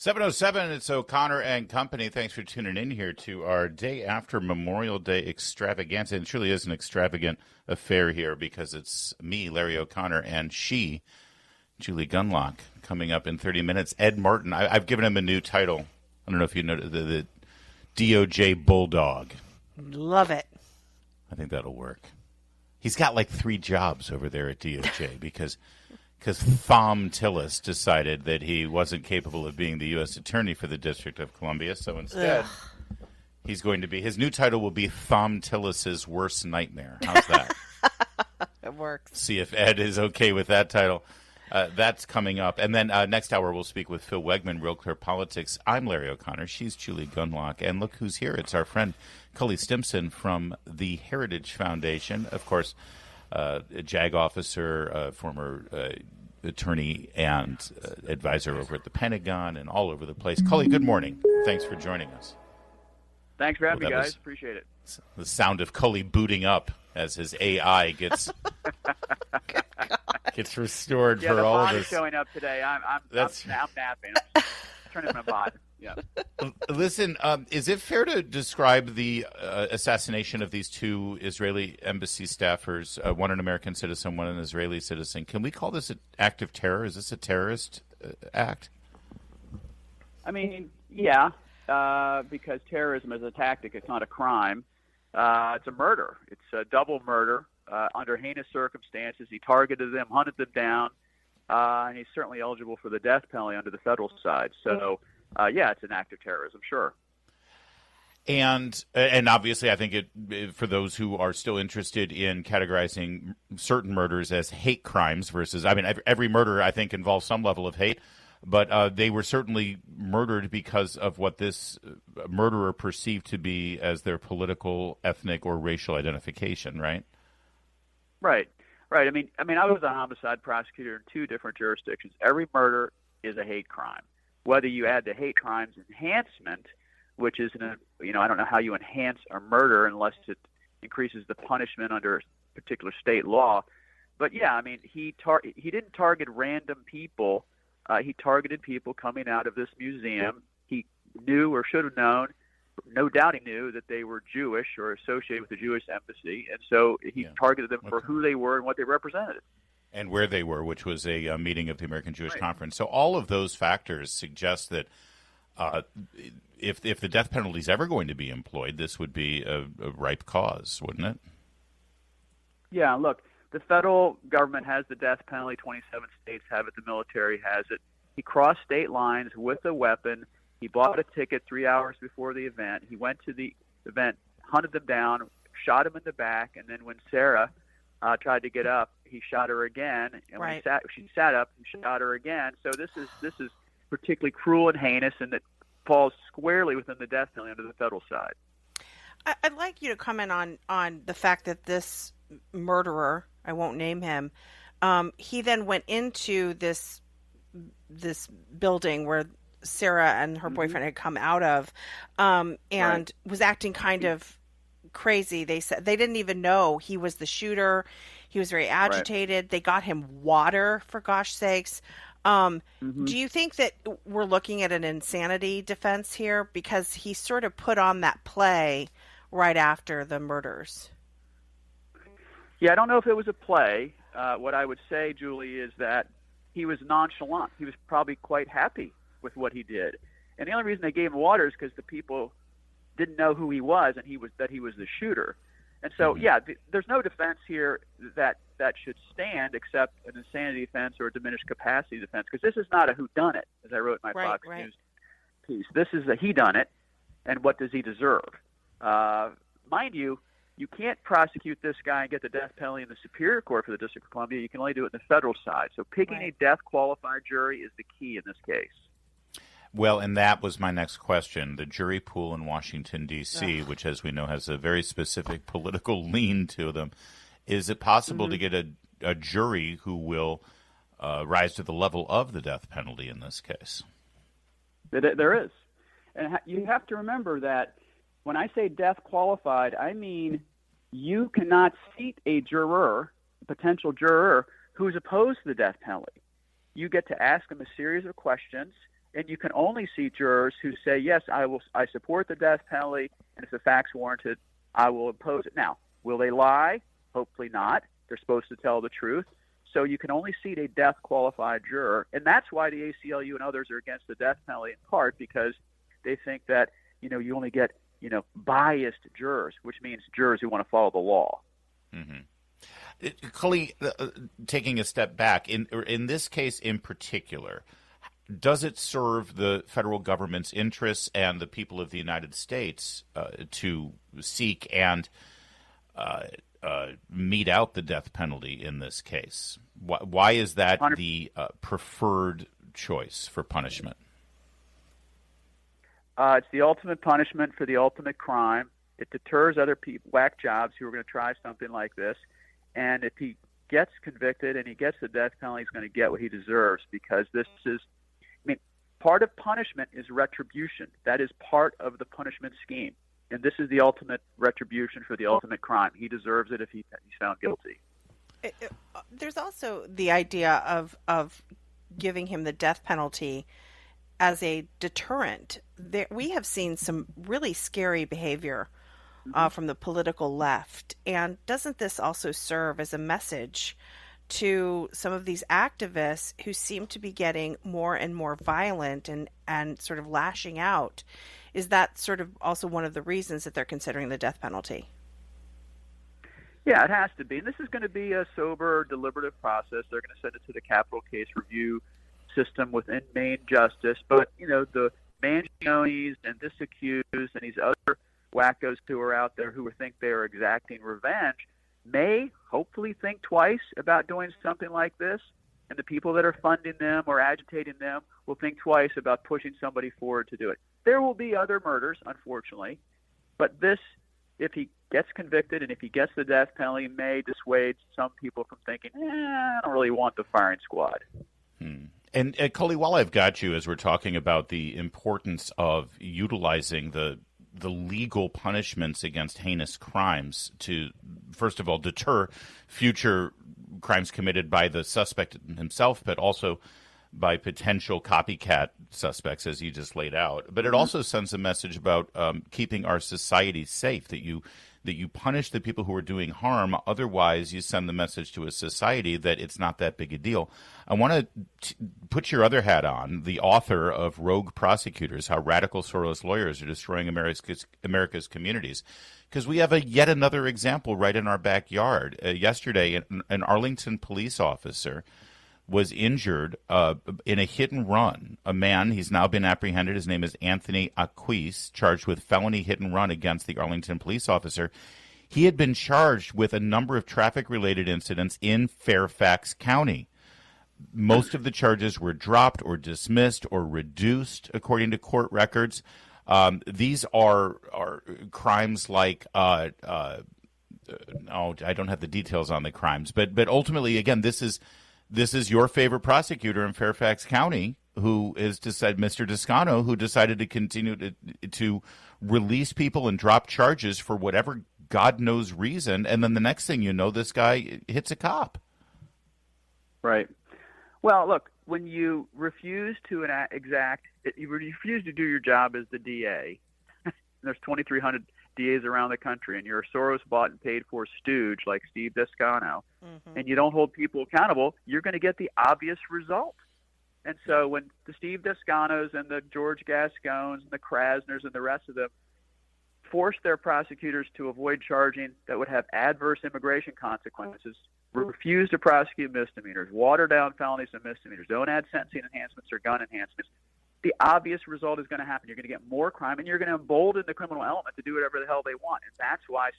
7:07, it's O'Connor and Company. Thanks for tuning in here to our day after Memorial Day extravaganza. And it truly is an extravagant affair here because it's me, Larry O'Connor, and she, Julie Gunlock, coming up in 30 minutes. Ed Martin, I've given him a new title. I don't know if you know, the DOJ Bulldog. Love it. I think that'll work. He's got like 3 jobs over there at DOJ because Thom Tillis decided that he wasn't capable of being the U.S. Attorney for the District of Columbia. So instead, he's going to be, his new title will be Thom Tillis's Worst Nightmare. How's that? It works. See if Ed is okay with that title. That's coming up. And then next hour, we'll speak with Phil Wegman, Real Clear Politics. I'm Larry O'Connor. She's Julie Gunlock. And look who's here. It's our friend Cully Stimson from the Heritage Foundation. Of course, a JAG officer, former attorney and advisor over at the Pentagon and all over the place. Cully, good morning. Thanks for joining us. Thanks for having me, guys. Appreciate it. The sound of Cully booting up as his AI gets restored for all of us. Yeah, the bot is showing up today. I'm napping. I'm turning my bot. Yeah. Listen, is it fair to describe the assassination of these 2 Israeli embassy staffers, one an American citizen, one an Israeli citizen? Can we call this an act of terror? Is this a terrorist act? I mean, yeah, because terrorism is a tactic. It's not a crime. It's a murder. It's a double murder under heinous circumstances. He targeted them, hunted them down, and he's certainly eligible for the death penalty under the federal side. So, yeah, it's an act of terrorism, sure. And obviously, I think for those who are still interested in categorizing certain murders as hate crimes versus, I mean, every murder, I think, involves some level of hate, but they were certainly murdered because of what this murderer perceived to be as their political, ethnic, or racial identification, right? Right. I mean, I was a homicide prosecutor in 2 different jurisdictions. Every murder is a hate crime. Whether you add the hate crimes enhancement, which is, I don't know how you enhance a murder unless it increases the punishment under a particular state law. But yeah, I mean, he didn't target random people. He targeted people coming out of this museum. He knew or should have known, no doubt he knew that they were Jewish or associated with the Jewish embassy. And so he targeted them for who they were and what they represented. And where they were, which was a meeting of the American Jewish Conference. So all of those factors suggest that if the death penalty is ever going to be employed, this would be a ripe cause, wouldn't it? Yeah, look, the federal government has the death penalty. 27 states have it. The military has it. He crossed state lines with a weapon. He bought a ticket 3 hours before the event. He went to the event, hunted them down, shot him in the back, and then when Sarah tried to get up, he shot her again, and when she sat up, he shot her again. So this is particularly cruel and heinous, and it falls squarely within the death penalty under the federal side. I'd like you to comment on the fact that this murderer, I won't name him, he then went into this building where Sarah and her boyfriend had come out of, and was acting kind of crazy. They said they didn't even know he was the shooter. He was very agitated. They got him water, for gosh sakes. Do you think that we're looking at an insanity defense here? Because he sort of put on that play right after the murders. Yeah, I don't know if it was a play. What I would say, Julie, is that he was nonchalant. He was probably quite happy with what he did. And the only reason they gave him water is because the people didn't know who he was, and he was the shooter. And so, there's no defense here that should stand except an insanity defense or a diminished capacity defense, because this is not a whodunit, as I wrote in my Fox News piece. This is a hedunit, and what does he deserve? Mind you, you can't prosecute this guy and get the death penalty in the Superior Court for the District of Columbia. You can only do it in the federal side. So picking a death-qualified jury is the key in this case. Well, and that was my next question. The jury pool in Washington, D.C., which, as we know, has a very specific political lean to them. Is it possible to get a jury who will rise to the level of the death penalty in this case? There is. And you have to remember that when I say death qualified, I mean you cannot seat a juror, a potential juror, who's opposed to the death penalty. You get to ask them a series of questions, And you can only see jurors who say, yes, I support the death penalty, and if the facts warranted, I will impose it. Now, will they lie? Hopefully not. They're supposed to tell the truth. So you can only seat a death-qualified juror, and that's why the ACLU and others are against the death penalty in part, because they think that, you only get, biased jurors, which means jurors who want to follow the law. Mm-hmm. Cully, taking a step back, in this case in particular, does it serve the federal government's interests and the people of the United States to seek and mete out the death penalty in this case? Why is that the preferred choice for punishment? It's the ultimate punishment for the ultimate crime. It deters other people, whack jobs, who are going to try something like this. And if he gets convicted and he gets the death penalty, he's going to get what he deserves, because this is, part of punishment is retribution. That is part of the punishment scheme. And this is the ultimate retribution for the ultimate crime. He deserves it if he's found guilty. There's also the idea of giving him the death penalty as a deterrent. We have seen some really scary behavior from the political left. And doesn't this also serve as a message to some of these activists who seem to be getting more and more violent and sort of lashing out? Is that sort of also one of the reasons that they're considering the death penalty? Yeah, it has to be. And this is going to be a sober, deliberative process. They're going to send it to the capital case review system within Maine Justice. But, the Mangionis and this accused and these other wackos who are out there who think they are exacting revenge may hopefully think twice about doing something like this. And the people that are funding them or agitating them will think twice about pushing somebody forward to do it. There will be other murders, unfortunately. But this, if he gets convicted and if he gets the death penalty, may dissuade some people from thinking, I don't really want the firing squad. And Cully, while I've got you, as we're talking about the importance of utilizing the legal punishments against heinous crimes to, first of all, deter future crimes committed by the suspect himself, but also by potential copycat suspects, as you just laid out. But it also sends a message about keeping our society safe, that you punish the people who are doing harm. Otherwise, you send the message to a society that it's not that big a deal. I want to put your other hat on, the author of Rogue Prosecutors, How Radical Soros Lawyers Are Destroying America's Communities, because we have yet another example right in our backyard. Yesterday, an Arlington police officer was injured in a hit and run. A man, he's now been apprehended. His name is Anthony Aquis, charged with felony hit and run against the Arlington police officer. He had been charged with a number of traffic-related incidents in Fairfax County. Most of the charges were dropped or dismissed or reduced, according to court records. These are crimes like I don't have the details on the crimes, but ultimately, again, this is your favorite prosecutor in Fairfax County, who is Mr. Descano, who decided to continue to release people and drop charges for whatever God knows reason, and then the next thing you know, this guy hits a cop. Right. Well, look, when you refuse to you refuse to do your job as the DA, there's 2,300 DAs around the country, and you're a Soros-bought and paid-for stooge like Steve Descano, and you don't hold people accountable, you're going to get the obvious result. And so when the Steve Descanos and the George Gascons and the Krasners and the rest of them force their prosecutors to avoid charging that would have adverse immigration consequences, refuse to prosecute misdemeanors, water down felonies and misdemeanors, don't add sentencing enhancements or gun enhancements, the obvious result is going to happen. You're going to get more crime, and you're going to embolden the criminal element to do whatever the hell they want. And that's why,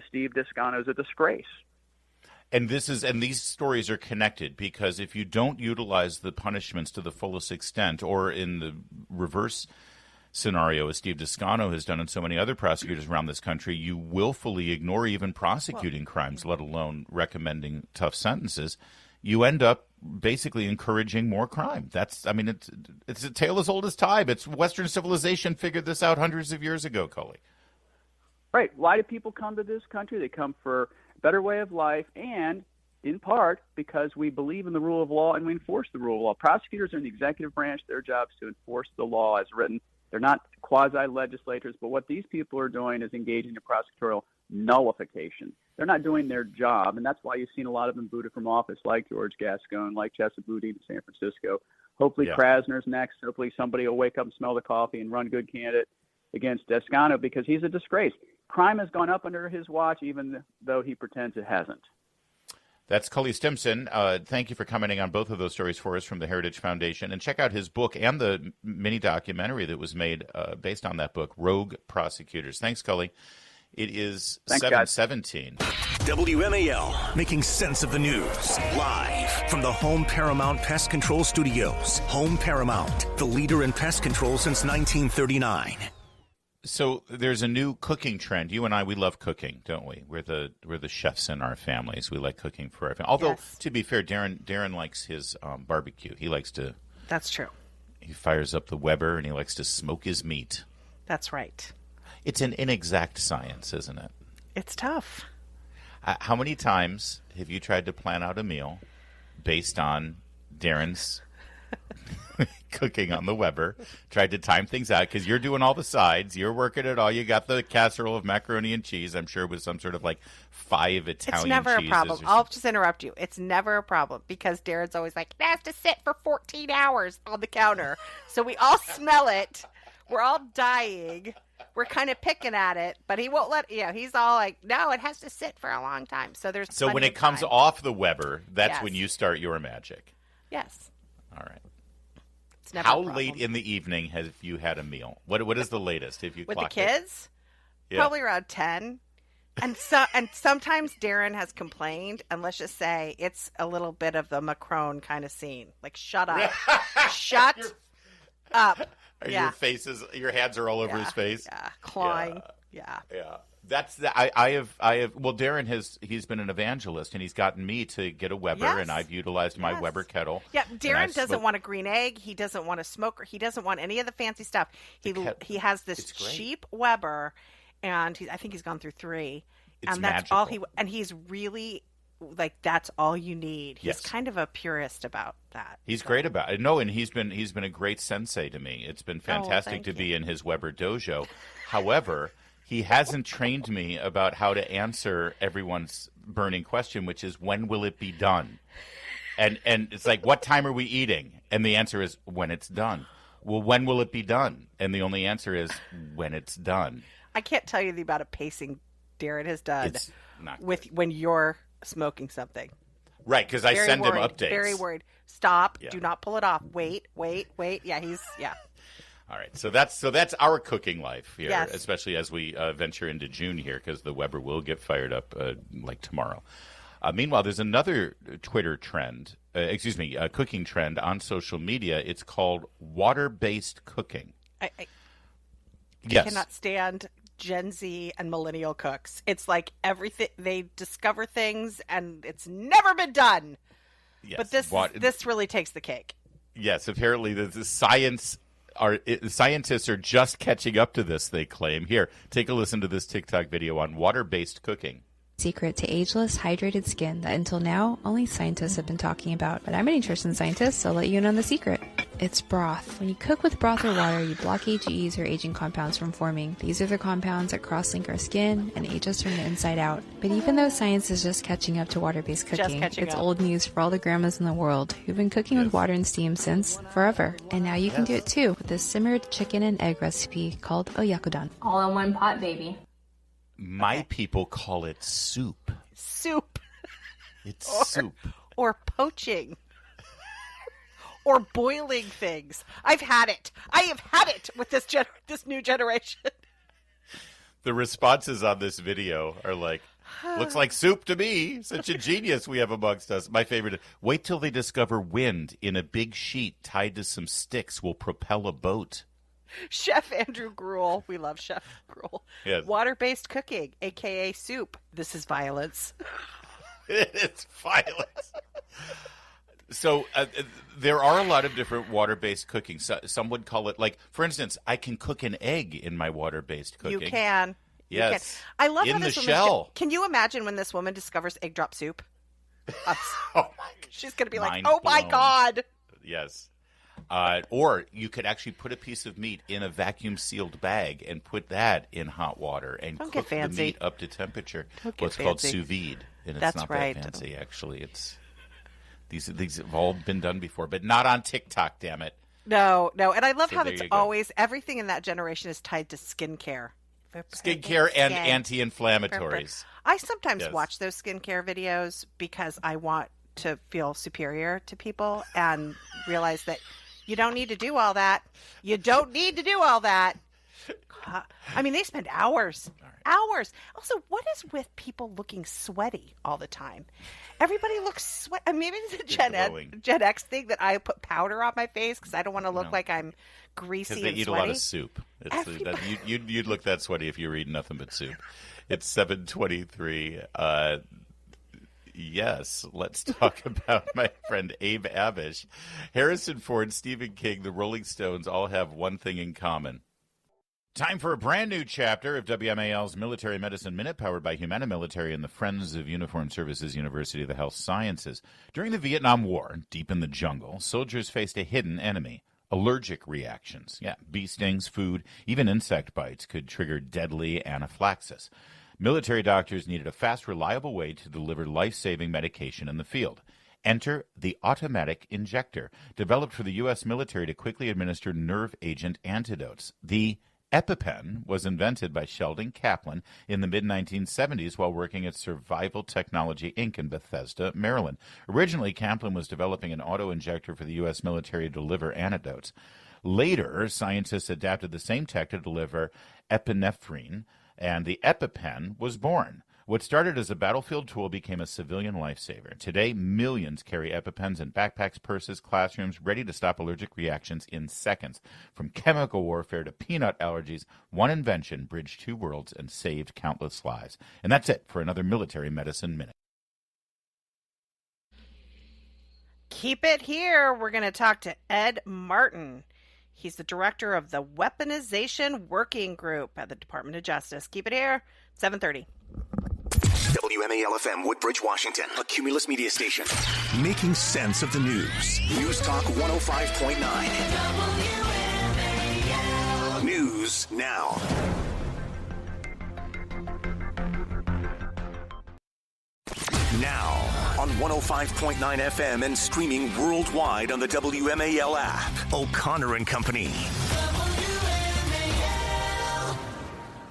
Steve Descano is a disgrace. And these stories are connected, because if you don't utilize the punishments to the fullest extent, or in the reverse scenario, as Steve Descano has done and so many other prosecutors around this country, you willfully ignore even prosecuting crimes, let alone recommending tough sentences. You end up basically encouraging more crime. It's a tale as old as time. It's Western civilization figured this out hundreds of years ago, Cully. Right. Why do people come to this country? They come for a better way of life, and in part because we believe in the rule of law and we enforce the rule of law. Prosecutors are in the executive branch. Their job is to enforce the law as written. They're not quasi-legislators, but what these people are doing is engaging in prosecutorial nullification. They're not doing their job, and that's why you've seen a lot of them booted from office, like George Gascon, like Chesapeake in San Francisco. Hopefully Krasner's next. Hopefully somebody will wake up and smell the coffee and run good candidate against Descano because he's a disgrace. Crime has gone up under his watch, even though he pretends it hasn't. That's Cully Stimson. Thank you for commenting on both of those stories for us from the Heritage Foundation. And check out his book and the mini documentary that was made based on that book, Rogue Prosecutors. Thanks, Cully. It is 7:17. WMAL, making sense of the news. Live from the Home Paramount Pest Control Studios. Home Paramount, the leader in pest control since 1939. So there's a new cooking trend. You and I, we love cooking, don't we? We're the chefs in our families. We like cooking for our family. Although, to be fair, Darren likes his barbecue. He likes to. That's true. He fires up the Weber and he likes to smoke his meat. That's right. It's an inexact science, isn't it? It's tough. How many times have you tried to plan out a meal based on Darren's cooking on the Weber, tried to time things out because you're doing all the sides, you're working it all, you got the casserole of macaroni and cheese, I'm sure with some sort of like 5 Italian cheeses. It's never a problem. I'll just interrupt you. It's never a problem because Darren's always like, it has to sit for 14 hours on the counter. So we all smell it. We're all dying. We're kind of picking at it, but he won't let, he's all like, no, it has to sit for a long time. So when it comes off the Weber, that's when you start your magic. Yes. All right. It's never How late in the evening have you had a meal? What is the latest? If you with the clocked kids? Probably around 10. And sometimes Darren has complained, and let's just say it's a little bit of the Macron kind of scene. Like, shut up. Shut up. Your hands are all over his face? Yeah, clawing. Yeah. That's Darren he's been an evangelist, and he's gotten me to get a Weber, and I've utilized my Weber kettle. Yeah, Darren doesn't want a green egg. He doesn't want a smoker. He doesn't want any of the fancy stuff. He has this cheap Weber, and I think he's gone through 3. It's that's magical. all and he's really like, that's all you need. He's kind of a purist about that. He's great about it. No, and he's been a great sensei to me. It's been fantastic to be in his Weber dojo. However, he hasn't trained me about how to answer everyone's burning question, which is, when will it be done? And it's like, what time are we eating? And the answer is, when it's done. Well, when will it be done? And the only answer is, when it's done. I can't tell you the amount of pacing Darren has done It's not when you're smoking something. Right, because I send him updates. Very worried. Stop. Do not pull it off. Wait. Yeah, All right, so that's our cooking life here, yes. especially as we venture into June here, because the Weber will get fired up like tomorrow. Meanwhile, there's another Twitter trend, cooking trend on social media. It's called water-based cooking. I cannot stand Gen Z and millennial cooks. It's like everything, they discover things and it's never been done. Yes. But this really takes the cake. Yes, apparently the scientists are just catching up to this, they claim. Here, take a listen to this TikTok video on water-based cooking. Secret to ageless, hydrated skin that until now only scientists have been talking about. But I'm a nutrition scientist, so I'll let you in on the secret. It's broth. When you cook with broth or water, you block AGEs or aging compounds from forming. These are the compounds that cross-link our skin and age us from the inside out. But even though science is just catching up to water-based cooking, it's old news for all the grandmas in the world who've been cooking with water and steam since forever. And now you can do it too with this simmered chicken and egg recipe called oyakodon. All in one pot, baby. My people call it soup. Soup. It's soup. Or poaching. Or boiling things. I've had it. I have had it with this new generation. The responses on this video are like, looks like soup to me. Such a genius we have amongst us. My favorite, wait till they discover wind in a big sheet tied to some sticks will propel a boat. Chef Andrew Gruel. We love Chef Gruel. Yes. Water-based cooking, a.k.a. soup. This is violence. It's violence. So there are a lot of different water-based cooking. So, some would call it, like, for instance, I can cook an egg in my water-based cooking. You can. Yes. I love in how this the woman shell. Can you imagine when this woman discovers egg drop soup? Oh my God. She's going to be like, Mind oh my blown. God. Yes. Or you could actually put a piece of meat in a vacuum-sealed bag and put that in hot water and Don't cook get the fancy. meat up to temperature. Don't get What's called fancy. sous vide, and it's That's not right. that fancy. Actually, it's these have all been done before, but not on TikTok. Damn it! No. And I love So how there it's you go. always, everything in that generation is tied to skincare. Skincare and Skin. anti-inflammatories. I sometimes Yes. watch those skincare videos because I want to feel superior to people and realize that you don't need to do all that. You don't need to do all that. God. I mean, they spend hours. Hours. Also, what is with people looking sweaty all the time? Everybody looks sweat. Maybe it's a glowing. Gen X thing that I put powder on my face because I don't want to look like I'm greasy Because they and eat sweaty. a lot of soup. You'd look that sweaty if you were eating nothing but soup. It's 7:23. Yes, let's talk about my friend Abe Abish. Harrison Ford, Stephen King, the Rolling Stones all have one thing in common. Time for a brand new chapter of WMAL's Military Medicine Minute, powered by Humana Military and the Friends of Uniformed Services University of the Health Sciences. During the Vietnam War, deep in the jungle, soldiers faced a hidden enemy. Allergic reactions. Yeah, bee stings, food, even insect bites could trigger deadly anaphylaxis. Military doctors needed a fast, reliable way to deliver life-saving medication in the field. Enter the automatic injector, developed for the U.S. military to quickly administer nerve agent antidotes. The EpiPen was invented by Sheldon Kaplan in the mid-1970s while working at Survival Technology, Inc. in Bethesda, Maryland. Originally, Kaplan was developing an auto-injector for the U.S. military to deliver antidotes. Later, scientists adapted the same tech to deliver epinephrine, and the EpiPen was born. What started as a battlefield tool became a civilian lifesaver. Today, millions carry EpiPens in backpacks, purses, classrooms, ready to stop allergic reactions in seconds. From chemical warfare to peanut allergies, one invention bridged two worlds and saved countless lives. And that's it for another Military Medicine Minute. Keep it here. We're going to talk to Ed Martin. He's the director of the Weaponization Working Group at the Department of Justice. Keep it here. 7:30. WMAL-FM, Woodbridge, Washington, a Cumulus media station. Making sense of the news. News Talk 105.9. News now. Now on 105.9 FM and streaming worldwide on the WMAL app. O'Connor and Company.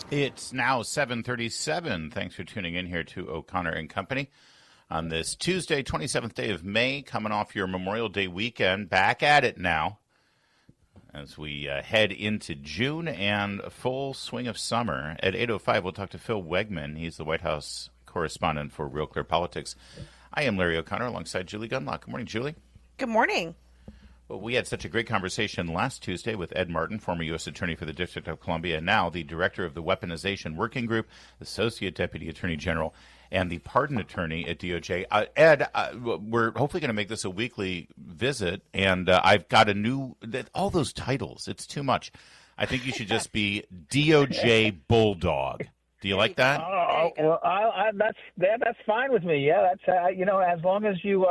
It's now 7:37. Thanks for tuning in here to O'Connor and Company on this Tuesday, 27th day of May, coming off your Memorial Day weekend. Back at it now as we head into June and a full swing of summer. At 8:05, we'll talk to Phil Wegman. He's the White House correspondent for Real Clear Politics. I am Larry O'Connor alongside Julie Gunlock. Good morning, Julie. Good morning. Well, we had such a great conversation last Tuesday with Ed Martin, former U.S. Attorney for the District of Columbia, and now the Director of the Weaponization Working Group, Associate Deputy Attorney General, and the Pardon Attorney at DOJ. Ed, we're hopefully going to make this a weekly visit, and I've got all those titles. It's too much. I think you should just be DOJ Bulldog. Do you like that? Oh, well, that's fine with me. Yeah, that's as long as you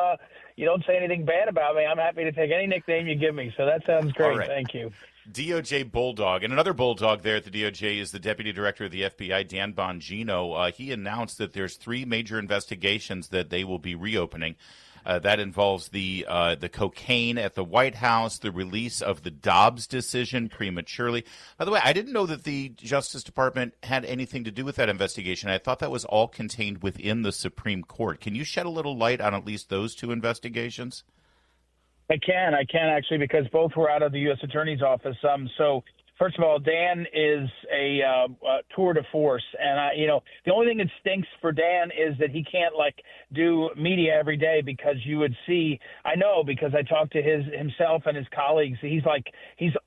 don't say anything bad about me, I'm happy to take any nickname you give me. So that sounds great. All right. Thank you. DOJ Bulldog. And another Bulldog there at the DOJ is the Deputy Director of the FBI, Dan Bongino. He announced that there's 3 major investigations that they will be reopening. That involves the cocaine at the White House, the release of the Dobbs decision prematurely. By the way, I didn't know that the Justice Department had anything to do with that investigation. I thought that was all contained within the Supreme Court. Can you shed a little light on at least those 2 investigations? I can actually, because both were out of the U.S. Attorney's Office. So first of all, Dan is a tour de force, and the only thing that stinks for Dan is that he can't do media every day, because you would see. I know, because I talked to himself and his colleagues. He's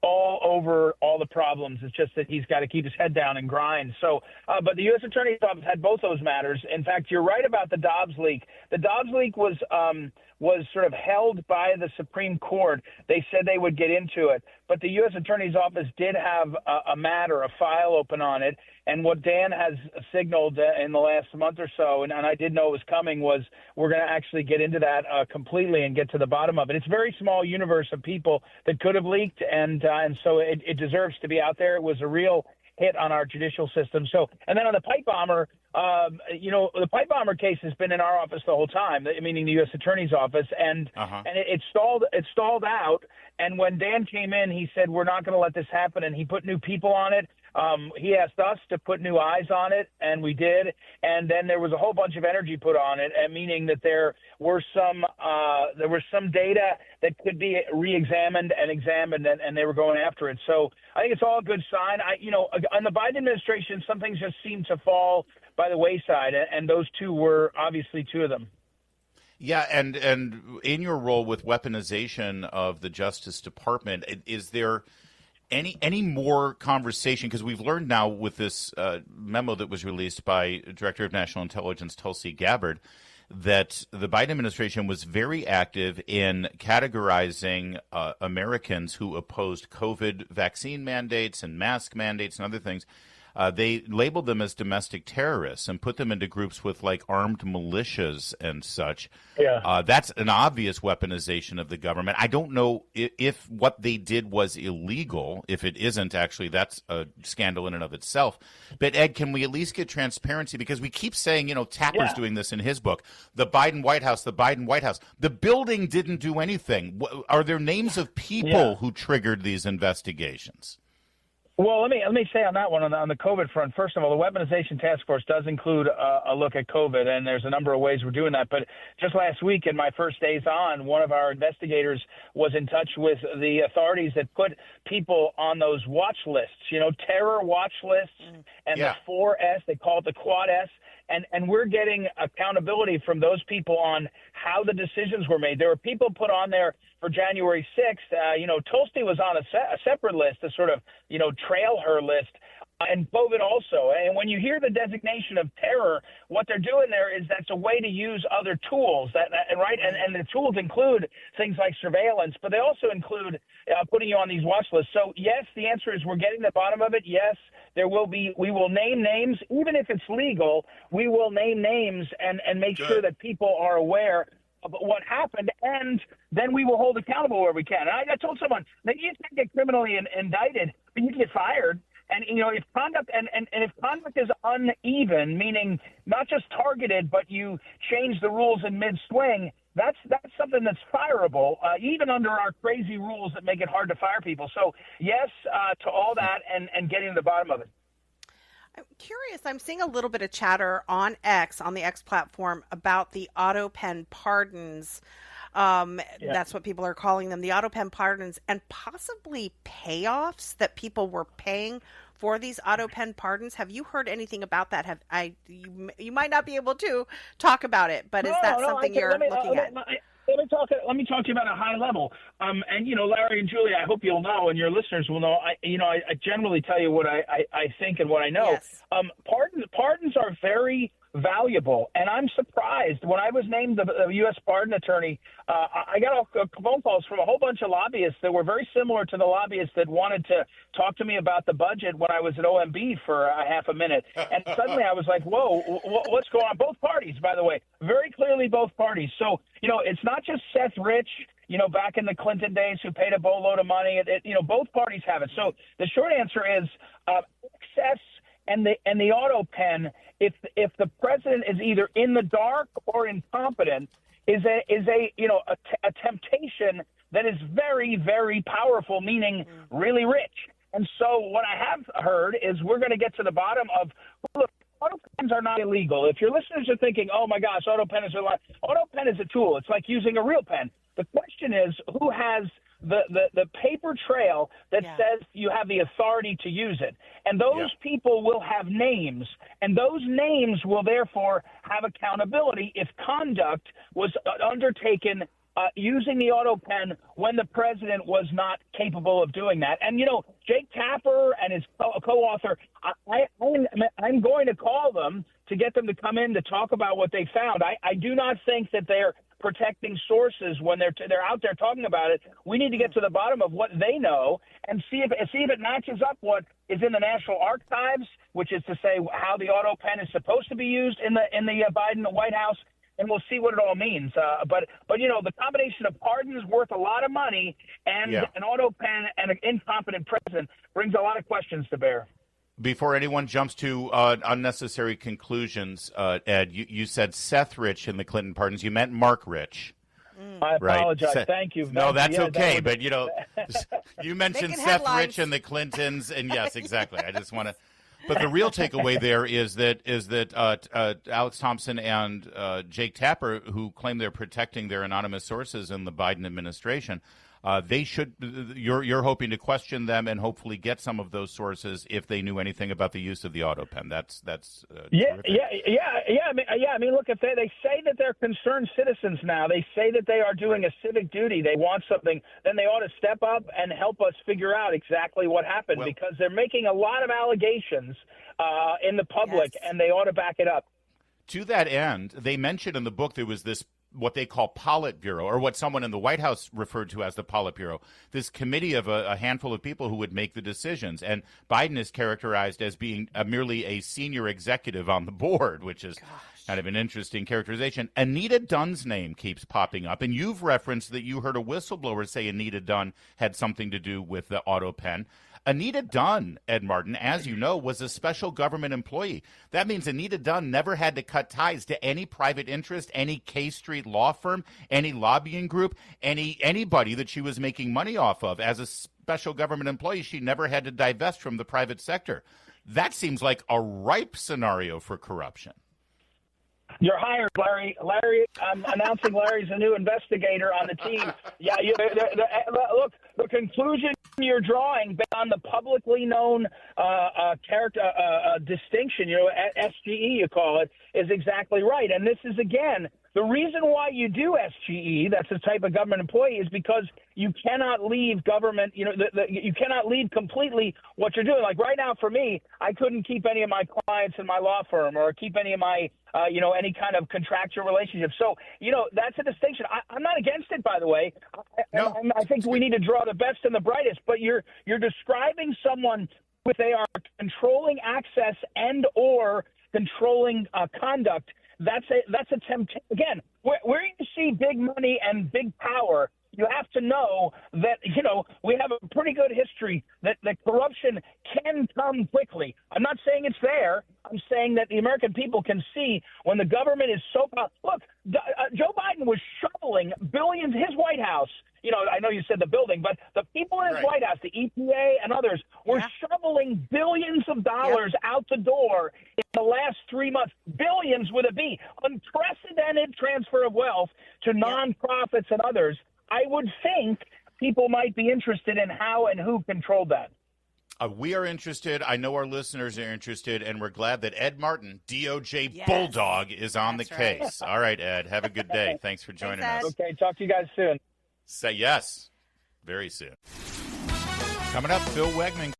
all over all the problems. It's just that he's got to keep his head down and grind. So, but the U.S. Attorney's Office had both those matters. In fact, you're right about the Dobbs leak. The Dobbs leak was sort of held by the Supreme Court. They said they would get into it, but the U.S. Attorney's Office did have a matter, a file open on it. And what Dan has signaled in the last month or so, and I did know it was coming, was we're going to actually get into that completely and get to the bottom of it. It's a very small universe of people that could have leaked, and so it deserves to be out there. It was a real hit on our judicial system. So, and then on the pipe bomber, the pipe bomber case has been in our office the whole time, meaning the U.S. Attorney's Office, and it stalled out. And when Dan came in, he said, we're not going to let this happen, and he put new people on it. He asked us to put new eyes on it, and we did. And then there was a whole bunch of energy put on it, meaning that there was some data that could be re-examined and examined, and they were going after it. So I think it's all a good sign. On the Biden administration, some things just seem to fall by the wayside, and those two were obviously two of them. Yeah, and in your role with weaponization of the Justice Department, is there any more conversation? Because we've learned now with this memo that was released by Director of National Intelligence Tulsi Gabbard that the Biden administration was very active in categorizing Americans who opposed COVID vaccine mandates and mask mandates and other things. They labeled them as domestic terrorists and put them into groups with like armed militias and such. Yeah. That's an obvious weaponization of the government. I don't know if what they did was illegal. If it isn't, actually, that's a scandal in and of itself. But, Ed, can we at least get transparency? Because we keep saying, Tapper's doing this in his book, the Biden White House, the Biden White House. The building didn't do anything. Are there names of people who triggered these investigations? Well, let me say on that one, on the COVID front, first of all, the Weaponization Task Force does include a look at COVID, and there's a number of ways we're doing that. But just last week, in my first days on, one of our investigators was in touch with the authorities that put people on those watch lists, terror watch lists, and the 4S, they call it the Quad S. And we're getting accountability from those people on how the decisions were made. There were people put on there for January 6th. Tulsi was on a separate list, a sort of, trail her list, and COVID also. And when you hear the designation of terror, what they're doing there is that's a way to use other tools, right? And the tools include things like surveillance, but they also include putting you on these watch lists. So, yes, the answer is we're getting to the bottom of it. Yes, we will name names. Even if it's legal, we will name names and make sure that people are aware of what happened, and then we will hold accountable where we can. And I told someone that you can't get criminally indicted, but you can get fired. And, if conduct and if conduct is uneven, meaning not just targeted, but you change the rules in mid-swing, that's something that's fireable, even under our crazy rules that make it hard to fire people. So, yes, to all that and getting to the bottom of it. I'm curious. I'm seeing a little bit of chatter on X, on the X platform, about the auto pen pardons. That's what people are calling them, the auto pen pardons, and possibly payoffs that people were paying for these auto pen pardons. Have you heard anything about that? You might not be able to talk about it, but is that something you're looking at? Let me talk to you about a high level. And Larry and Julie, I hope you'll know, and your listeners will know. I generally tell you what I think and what I know. Yes. Pardons are very valuable, and I'm surprised when I was named the U.S. pardon attorney. I got phone calls from a whole bunch of lobbyists that were very similar to the lobbyists that wanted to talk to me about the budget when I was at OMB for a half a minute. And suddenly I was like, whoa, what's going on? Both parties, by the way, very clearly both parties. So, it's not just Seth Rich, back in the Clinton days who paid a boatload of money. Both parties have it. So the short answer is access and the auto pen, if the president is either in the dark or incompetent, is a temptation that is very, very powerful, meaning really rich. And so what I have heard is we're going to get to the bottom of, look, auto pens are not illegal. If your listeners are thinking, oh my gosh, auto pen is a tool. It's like using a real pen. The question is, who has the paper trail that says you have the authority to use it? And those people will have names, and those names will therefore have accountability if conduct was undertaken using the auto pen when the president was not capable of doing that. And, Jake Tapper and his co-author, I I'm going to call them to get them to come in to talk about what they found. I do not think that they're protecting sources when they're out there talking about it. We need to get to the bottom of what they know and see if it matches up what is in the National Archives, which is to say how the auto pen is supposed to be used in the Biden White House, and we'll see what it all means. But the combination of pardons worth a lot of money and an auto pen and an incompetent president brings a lot of questions to bear. Before anyone jumps to unnecessary conclusions, Ed, you said Seth Rich in the Clinton pardons. You meant Mark Rich. I apologize. Right? Thank you. No, that's okay. But you mentioned Seth Rich and the Clintons, and yes, exactly. I just want to. But the real takeaway there is that Alex Thompson and Jake Tapper, who claim they're protecting their anonymous sources in the Biden administration, they should. You're hoping to question them and hopefully get some of those sources if they knew anything about the use of the auto pen. That's yeah. I mean, look, if they say that they're concerned citizens now, they say that they are doing a civic duty. They want something, then they ought to step up and help us figure out exactly what happened, because they're making a lot of allegations in the public, and they ought to back it up. To that end, they mentioned in the book there was this, what they call Politburo, or what someone in the White House referred to as the Politburo, this committee of a handful of people who would make the decisions. And Biden is characterized as being merely a senior executive on the board, which is kind of an interesting characterization. Anita Dunn's name keeps popping up, and you've referenced that you heard a whistleblower say Anita Dunn had something to do with the auto pen. Anita Dunn, Ed Martin, as you know, was a special government employee. That means Anita Dunn never had to cut ties to any private interest, any K Street law firm, any lobbying group, anybody that she was making money off of. As a special government employee, she never had to divest from the private sector. That seems like a ripe scenario for corruption. You're hired, Larry. I'm announcing Larry's a new investigator on the team. Yeah, look, the conclusion you're drawing based on the publicly known character distinction, SGE you call it, is exactly right. And this is, again, the reason why you do SGE, that's a type of government employee, is because you cannot leave government, you cannot leave completely what you're doing. Like right now for me, I couldn't keep any of my clients in my law firm or keep any of my, any kind of contractual relationship. So, that's a distinction. I'm not against it, by the way. I think we need to draw the best and the brightest, but you're describing someone if they are controlling access and or controlling conduct. That's a temptation. Again, where you see big money and big power, you have to know that, we have a pretty good history that corruption can come quickly. I'm not saying it's there. I'm saying that the American people can see when the government is so – look, Joe Biden was shoveling billions – his White House – I know you said the building, but the people in his White House, the EPA and others, were shoveling billions of dollars out the door in the last 3 months. Billions with a B. Unprecedented transfer of wealth to nonprofits and others. I would think people might be interested in how and who controlled that. We are interested. I know our listeners are interested, and we're glad that Ed Martin, DOJ Bulldog, is on the case. All right, Ed. Have a good day. Thanks for joining us. Okay. Talk to you guys soon. Say yes. Very soon. Coming up, Phil Wegman.